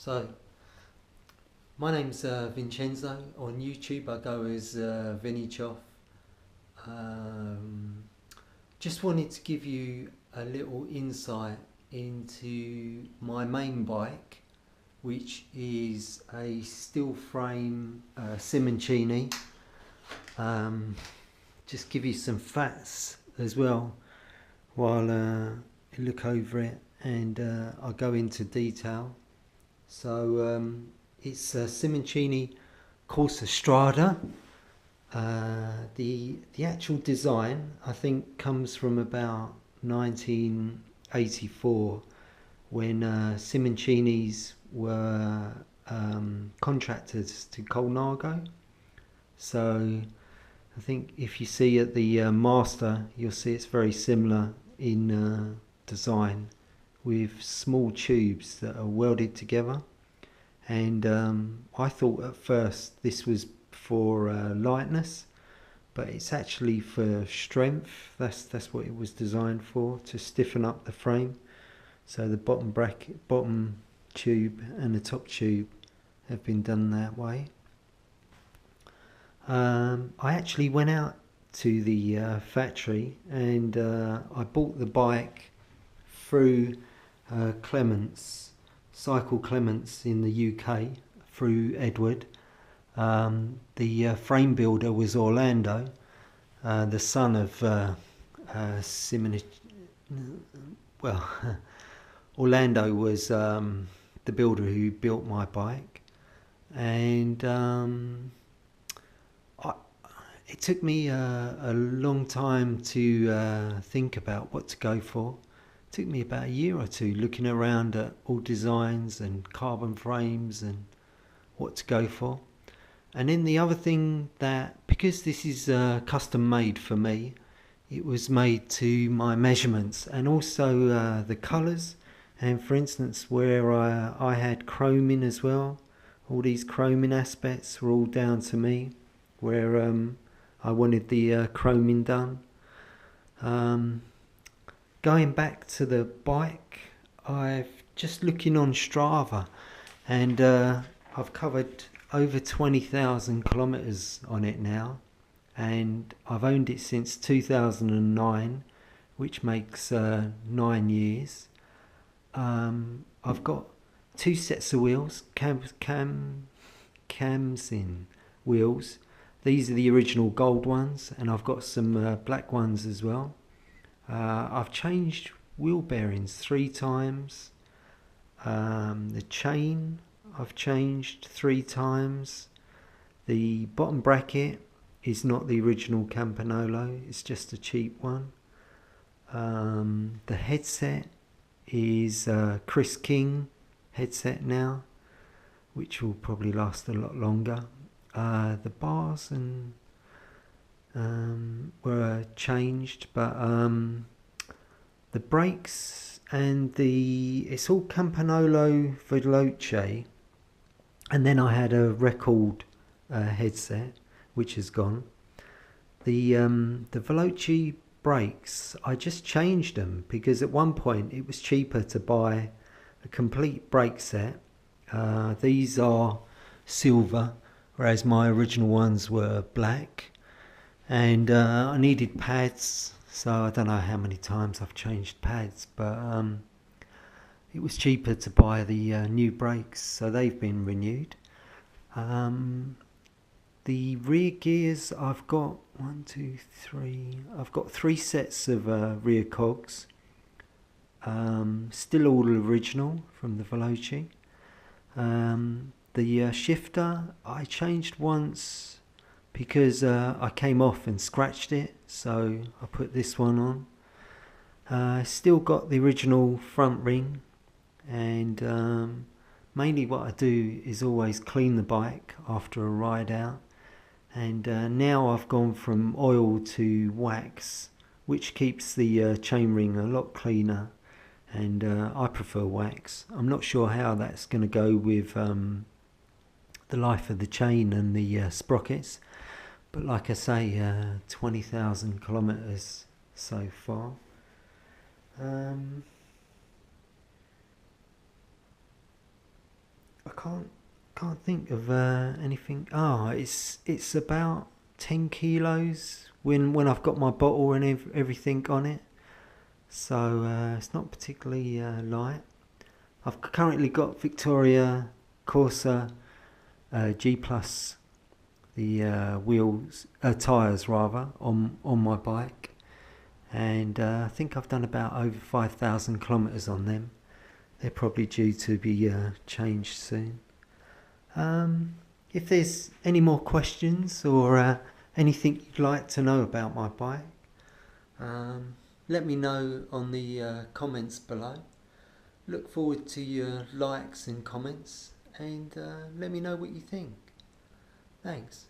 So, my name's Vincenzo. On YouTube, I go as vinnychoff. Um, just wanted to give you a little insight into my main bike, which is a steel frame Simoncini. Just give you some facts as well while you look over it, and I'll go into detail. So it's a Simoncini Corsa Strada. The actual design, I think, comes from about 1984, when Simoncinis were contractors to Colnago. So I think if you see at the Master, you'll see it's very similar in design, with small tubes that are welded together. And I thought at first this was for lightness, but it's actually for strength. That's what it was designed for, to stiffen up the frame. So the bottom bracket, bottom tube and the top tube have been done that way. I actually went out to the factory, and I bought the bike through Clements, Cycle Clements in the UK, through Edward. The frame builder was Orlando, the son of Simoncini. Well, Orlando was the builder who built my bike, and it took me a long time to think about what to go for. It took me about a year or two looking around at all designs and carbon frames and what to go for. And then the other thing, that because this is custom made for me, it was made to my measurements, and also the colours. And for instance, where I had chroming as well, all these chroming aspects were all down to me, where I wanted the chroming done. Going back to the bike, I've just looking on Strava, and I've covered over 20,000 kilometres on it now, and I've owned it since 2009, which makes 9 years. I've got two sets of wheels, Campagnolo wheels. These are the original gold ones, and I've got some black ones as well. I've changed wheel bearings 3 times. The chain I've changed 3 times. The bottom bracket is not the original Campagnolo, it's just a cheap one. The headset is Chris King headset now, which will probably last a lot longer. The bars and were changed, but the brakes and it's all Campagnolo Veloce, and then I had a record headset which is gone. The Veloce brakes, I just changed them because at one point it was cheaper to buy a complete brake set. These are silver, whereas my original ones were black, and I needed pads, so I don't know how many times I've changed pads, but it was cheaper to buy the new brakes, so they've been renewed. The rear gears, I've got 1, 2, 3. I've got 3 sets of rear cogs, still all original from the Veloce. The shifter I changed once because I came off and scratched it, so I put this one on. Still got the original front ring, and mainly what I do is always clean the bike after a ride out. And now I've gone from oil to wax, which keeps the chainring a lot cleaner, and I prefer wax. I'm not sure how that's going to go with the life of the chain and the sprockets, but like I say, 20,000 kilometres so far. can't think of anything. It's about 10 kilos when I've got my bottle and everything on it. So it's not particularly light. I've currently got Victoria Corsa G Plus, the wheels, tyres rather, on my bike, and I think I've done about over 5,000 kilometres on them. They're probably due to be changed soon. If there's any more questions or anything you'd like to know about my bike, let me know on the comments below. Look forward to your likes and comments, and let me know what you think. Thanks.